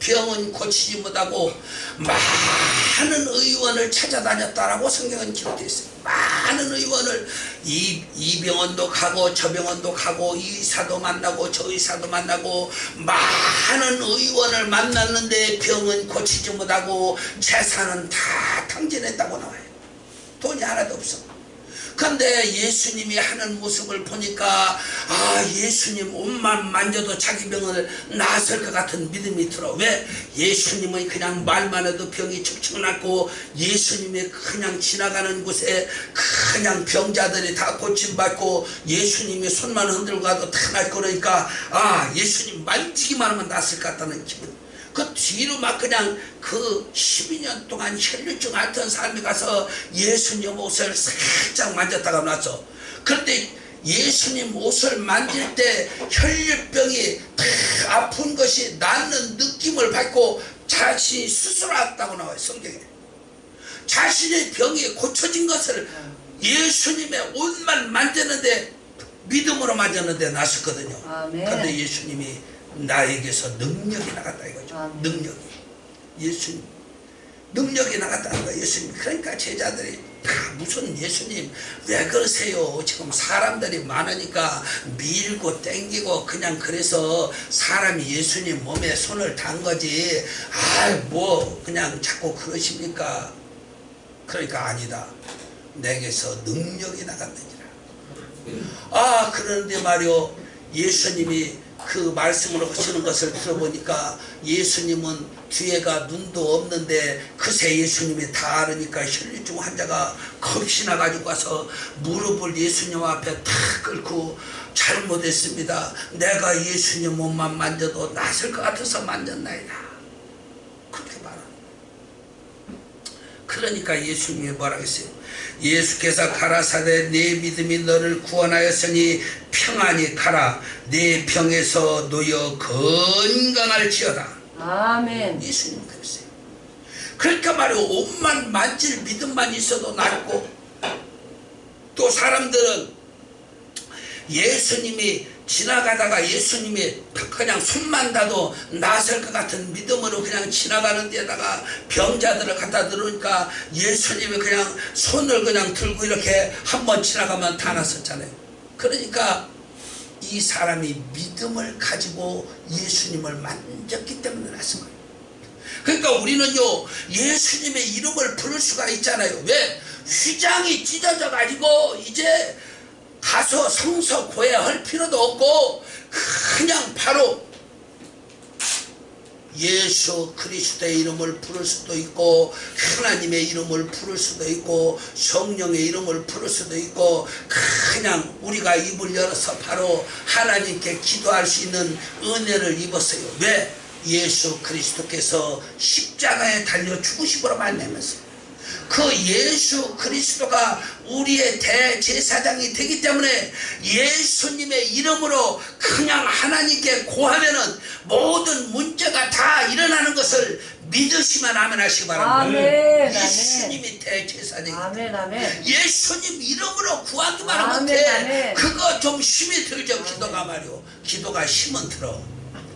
병은 고치지 못하고 많은 의원을 찾아다녔다라고 성경은 기록되어 있어요. 많은 의원을 이 병원도 가고 저 병원도 가고 이 의사도 만나고 저 의사도 만나고 많은 의원을 만났는데 병은 고치지 못하고 재산은 다 탕진했다고 나와요. 돈이 하나도 없어. 근데 예수님이 하는 모습을 보니까 예수님 옷만 만져도 자기 병을 나았을 것 같은 믿음이 들어. 왜? 예수님은 그냥 말만 해도 병이 축축 낫고 예수님이 그냥 지나가는 곳에 그냥 병자들이 다 고침받고 예수님이 손만 흔들고 가도 다 날 거니까 예수님 만지기만 하면 낫을 것 같다는 기분. 그 뒤로 막 그냥 그 12년 동안 혈류증 앓던 사람이 가서 예수님 옷을 살짝 만졌다가 놨어. 그런데 예수님 옷을 만질 때 혈류병이 아픈 것이 낫는 느낌을 받고 자신이 수술했다고 나와요. 성경에. 자신의 병이 고쳐진 것을 예수님의 옷만 만졌는데 믿음으로 만졌는데 낫었거든요. 그런데 예수님이 나에게서 능력이 나갔다 이거죠. 능력이. 예수님 능력이 나갔다는 거예요. 예수님. 그러니까 제자들이 무슨 예수님 왜 그러세요? 지금 사람들이 많으니까 밀고 땡기고 그냥 그래서 사람이 예수님 몸에 손을 단 거지 뭐 그냥 자꾸 그러십니까? 그러니까 아니다. 내게서 능력이 나갔느니라. 그런데 말이요, 예수님이 그 말씀으로 하시는 것을 들어보니까 예수님은 뒤에가 눈도 없는데 그새 예수님이 다 알으니까 혈류증 환자가 겁이나 가지고 와서 무릎을 예수님 앞에 탁 꿇고 잘못했습니다. 내가 예수님 몸만 만져도 낫을 것 같아서 만졌나이다. 그렇게 말합니다. 그러니까 예수님이 뭐라고 했어요? 예수께서 가라사대 내 믿음이 너를 구원하였으니 평안히 가라. 내 병에서 놓여 건강할지어다. 아멘. 예수님 그랬어요. 그러니까 말이요, 옷만 만질 믿음만 있어도 낫고, 또 사람들은 예수님이 지나가다가 예수님이 그냥 손만 닿아도 낫을 것 같은 믿음으로 그냥 지나가는 데다가 병자들을 갖다 들으니까 예수님이 그냥 손을 그냥 들고 이렇게 한번 지나가면 다 낫었잖아요. 그러니까 이 사람이 믿음을 가지고 예수님을 만졌기 때문에 낫은 거예요. 그러니까 우리는요, 예수님의 이름을 부를 수가 있잖아요. 왜? 휘장이 찢어져 가지고 이제 가서 성서 고해할 필요도 없고 그냥 바로 예수 그리스도의 이름을 부를 수도 있고 하나님의 이름을 부를 수도 있고 성령의 이름을 부를 수도 있고 그냥 우리가 입을 열어서 바로 하나님께 기도할 수 있는 은혜를 입었어요. 왜? 예수 그리스도께서 십자가에 달려 죽으심으로 말미암았어요. 그 예수 그리스도가 우리의 대제사장이 되기 때문에 예수님의 이름으로 그냥 하나님께 고하면은 모든 문제가 다 일어나는 것을 믿으시면 아멘 하시기 바랍니다. 아멘. 예수님이 대제사장이기 때문에 아멘. 예수님 이름으로 구하기만 하면 아멘, 돼. 아멘. 그거 좀 힘이 들죠. 기도가 말이요. 기도가 힘은 들어.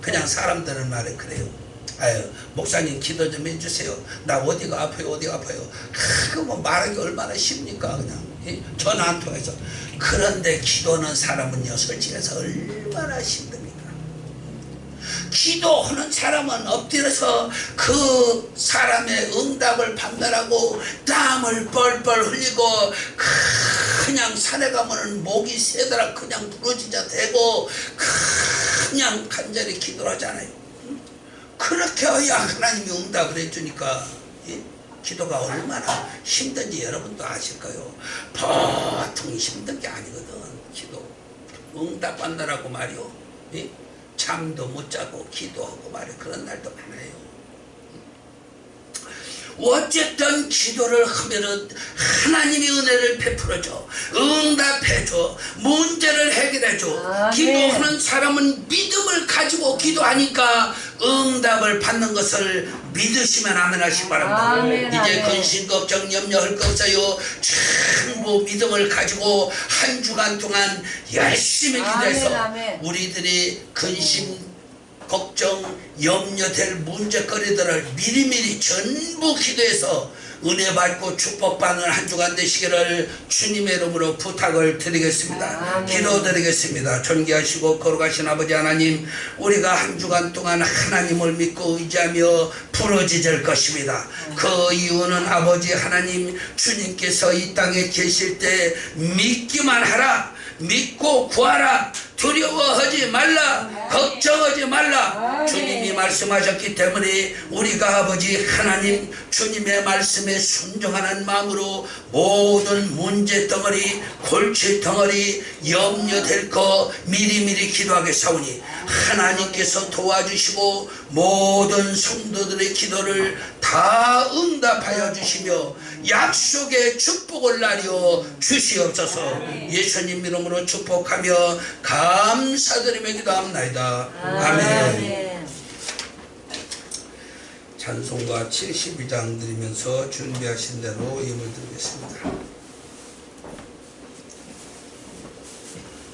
그냥 사람들은 말에 그래요. 목사님 기도 좀 해주세요. 나 어디가 아파요, 어디가 아파요. 그거 뭐 말하기 얼마나 쉽니까, 그냥. 전화 한 통해서. 그런데 기도는 사람은요, 솔직해서 얼마나 힘듭니까? 기도하는 사람은 엎드려서 그 사람의 응답을 받느라고 땀을 뻘뻘 흘리고 그냥 산에 가면은 목이 새더라 그냥 부러지자 되고 그냥 간절히 기도를 하잖아요. 그렇게 해야 하나님이 응답을 해주니까 기도가 얼마나 힘든지 여러분도 아실 거예요. 보통 힘든 게 아니거든. 기도 응답 받느라고 말이요, 잠도 못 자고 기도하고 말이요, 그런 날도 많아요. 어쨌든 기도를 하면은 하나님이 은혜를 베풀어줘, 응답해줘, 문제를 해결해줘. 기도하는 사람은 믿음을 가지고 기도하니까 응답을 받는 것을 믿으시면 아멘 하시기 바랍니다. 아멘, 이제 아멘. 근심 걱정 염려할 거 없어요. 전부 믿음을 가지고 한 주간 동안 열심히 기도해서 아멘. 우리들이 근심 걱정, 염려될 문제거리들을 미리미리 전부 기도해서 은혜 받고 축복받는 한 주간 되시기를 주님의 이름으로 부탁을 드리겠습니다. 기도드리겠습니다. 존귀하시고 거룩하신 아버지 하나님, 우리가 한 주간 동안 하나님을 믿고 의지하며 부르짖을 것입니다. 그 이유는 아버지 하나님, 주님께서 이 땅에 계실 때 믿기만 하라, 믿고 구하라, 두려워하지 말라, 걱정하지 말라, 주님이 말씀하셨기 때문에 우리가 아버지 하나님 주님의 말씀에 순종하는 마음으로 모든 문제 덩어리, 골치 덩어리, 염려될 거 미리미리 기도하겠사오니 하나님께서 도와주시고 모든 성도들의 기도를 다 응답하여 주시며 약속의 축복을 나려 주시옵소서. 예수님 이름으로 축복하며 감사드리며 기도합나이다. 아멘. 찬송가 72장 드리면서 준비하신 대로 예물 드리겠습니다.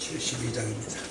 72장입니다.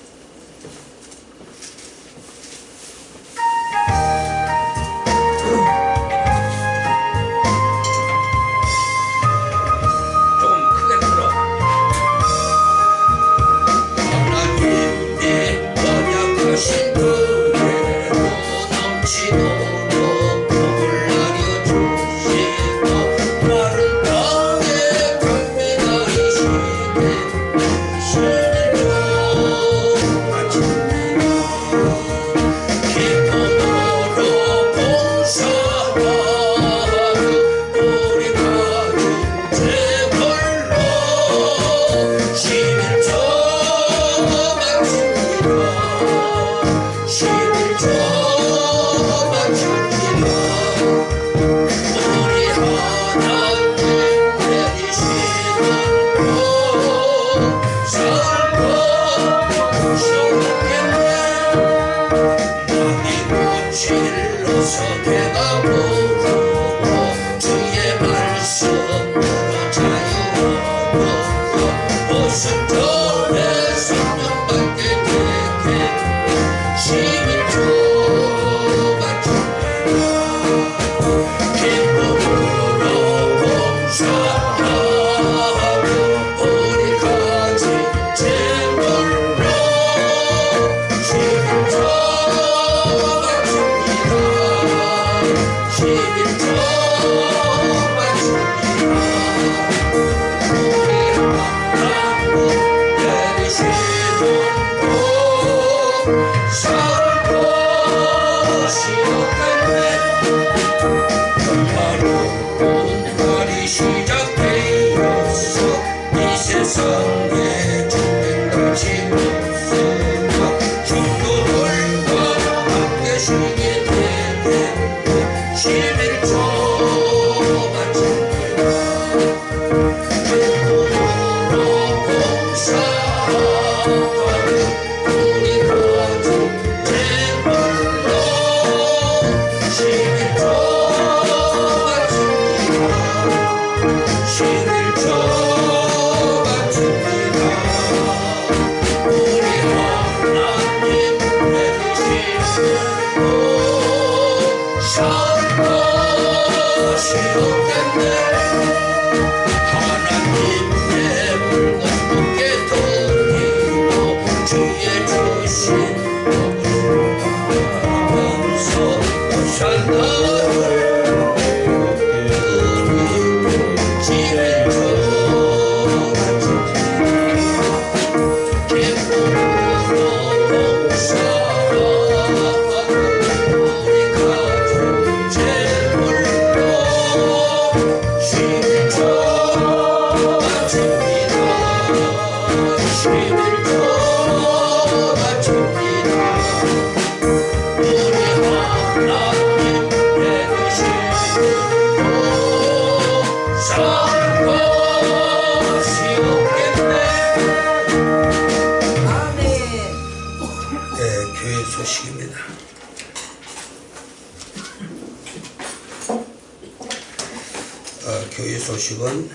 교회 소식은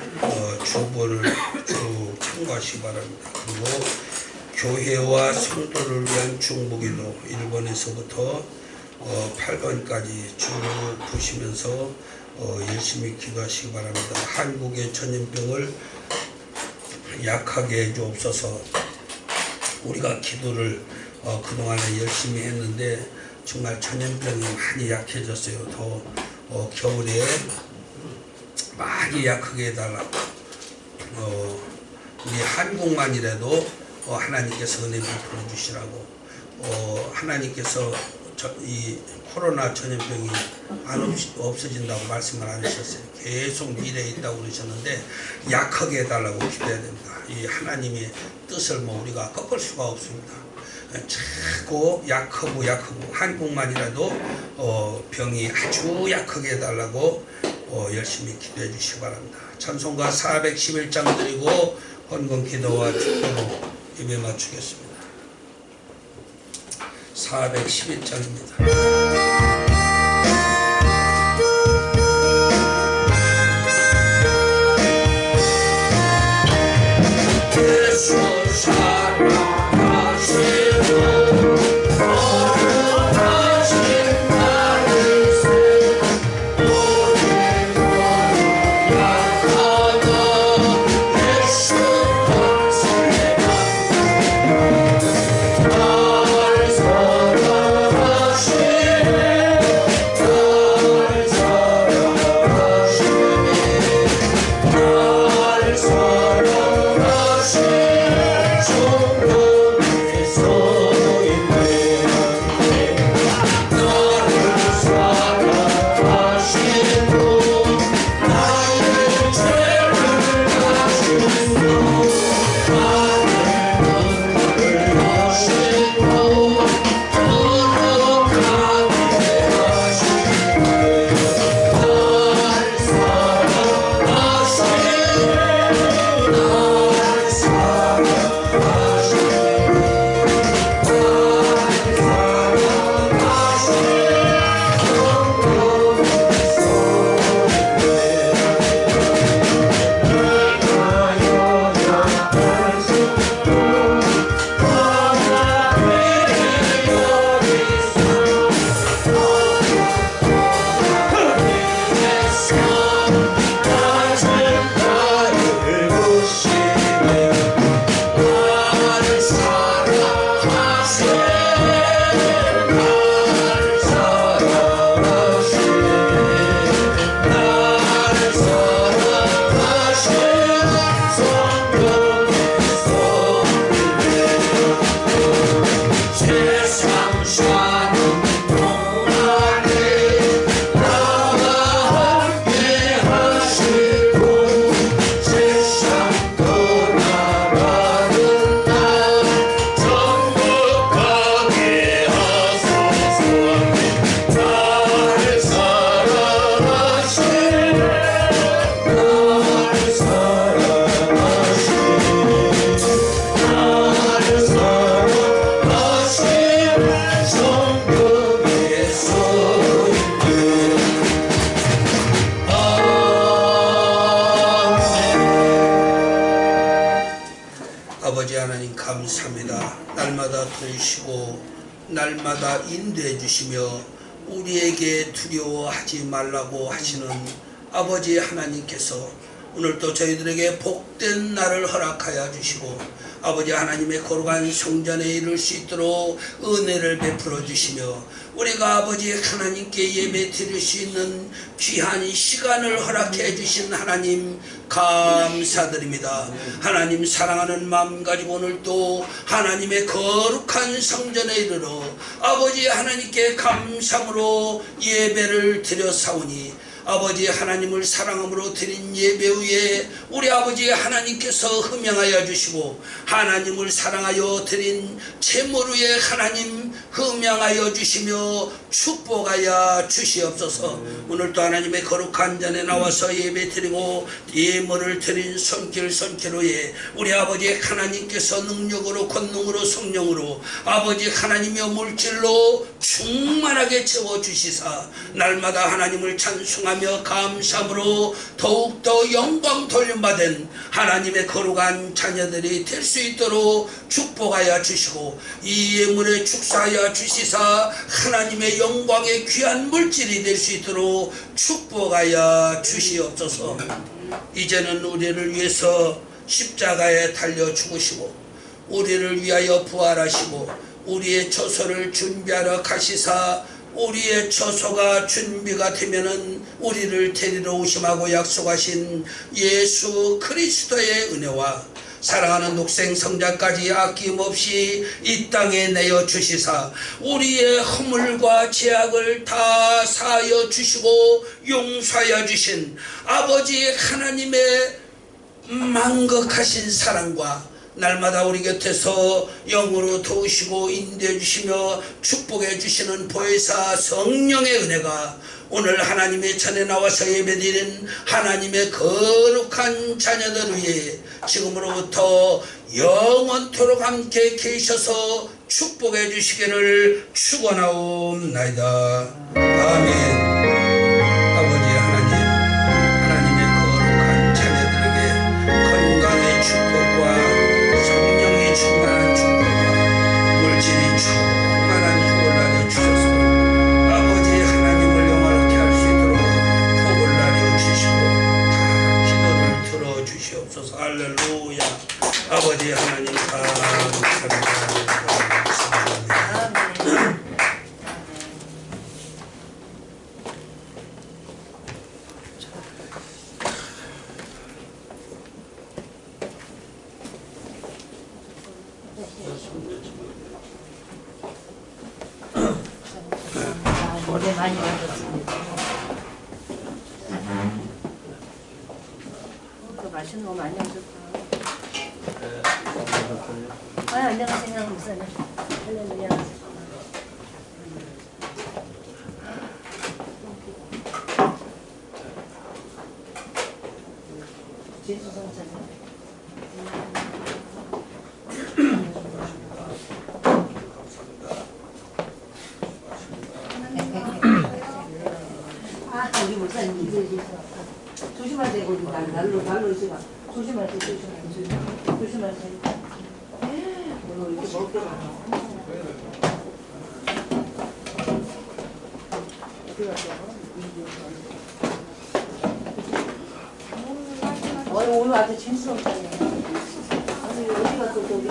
주보를 쭉 참고하시기 바랍니다. 그리고 교회와 성도를 위한 중보기도 1번에서부터 8번까지 쭉 보시면서 열심히 기도하시기 바랍니다. 한국의 전염병을 약하게 해주옵소서. 우리가 기도를 그동안에 열심히 했는데 정말 전염병이 많이 약해졌어요. 더 겨울에 많이 약하게 해달라고. 우리 한국만이라도 하나님께서 은혜 베풀어 주시라고. 하나님께서 이 코로나 전염병이 없어진다고 말씀을 안 하셨어요. 계속 미래에 있다고 그러셨는데 약하게 해달라고 기도해야 됩니다. 이 하나님의 뜻을 우리가 꺾을 수가 없습니다. 자꾸 약하고 한국만이라도 병이 아주 약하게 해달라고 열심히 기도해 주시기 바랍니다. 찬송가 411장 드리고 헌금 기도와 축도로 예배 마치겠습니다. 411장입니다. 아버지 하나님 감사합니다. 날마다 도우시고 날마다 인도해 주시며 우리에게 두려워하지 말라고 하시는 아버지 하나님께서 오늘도 저희들에게 복된 날을 허락하여 주시고 아버지 하나님의 거룩한 성전에 이룰 수 있도록 은혜를 베풀어 주시며 우리가 아버지 하나님께 예배 드릴 수 있는 귀한 시간을 허락해 주신 하나님 감사드립니다. 하나님 사랑하는 마음 가지고 오늘도 하나님의 거룩한 성전에 이르러 아버지 하나님께 감사함으로 예배를 드렸사오니 아버지 하나님을 사랑함으로 드린 예배 후에 우리 아버지 하나님께서 흠양하여 주시고 하나님을 사랑하여 드린 제물 위에 하나님 흠양하여 주시며 축복하여 주시옵소서. 오늘도 하나님의 거룩한 전에 나와서 예배 드리고 예물을 드린 손길 후에 우리 아버지 하나님께서 능력으로 권능으로 성령으로 아버지 하나님의 물질로 충만하게 채워주시사 날마다 하나님을 찬송하며 찬양하며 감사함으로 더욱더 영광 돌림받은 하나님의 거룩한 자녀들이 될 수 있도록 축복하여 주시고 이 예물에 축사하여 주시사 하나님의 영광의 귀한 물질이 될 수 있도록 축복하여 주시옵소서. 이제는 우리를 위해서 십자가에 달려 죽으시고 우리를 위하여 부활하시고 우리의 처소를 준비하러 가시사 우리의 처소가 준비가 되면은 우리를 데리러 오심하고 약속하신 예수 그리스도의 은혜와 사랑하는 독생 성자까지 아낌없이 이 땅에 내어 주시사 우리의 허물과 죄악을 다 사하여 주시고 용서하여 주신 아버지 하나님의 만극하신 사랑과 날마다 우리 곁에서 영으로 도우시고 인도해 주시며 축복해 주시는 보혜사 성령의 은혜가 오늘 하나님의 전에 나와서 예배드리는 하나님의 거룩한 자녀들 위해 지금으로부터 영원토록 함께 계셔서 축복해 주시기를 축원하옵나이다. 아멘. 아버지 하나님, 하나님의 거룩한 자녀들에게 건강의 축복과 성령이 충만한 축복과 물질이 충만한 복을 나눠주셔서 아버지 하나님을 영화롭게 할 수 있도록 복을 나눠주시고 다 기도를 들어주시옵소서. 할렐루야. 아버지 하나님 감사합니다. 노래 많이 받았습니다. 맛있는 거 많이 하셨다. 안녕하세요, 목사님. 할렐루야. 제수 성찬. 우리 목사님 기도해주세요. 조심하세요. 거기 날로 있어가. 조심하세요. 조심하세요. 오늘 이렇게 먹을 게 많아. 어디 갔어? 오늘 아주 재밌었잖아요. 아니 어디 갔어? 저기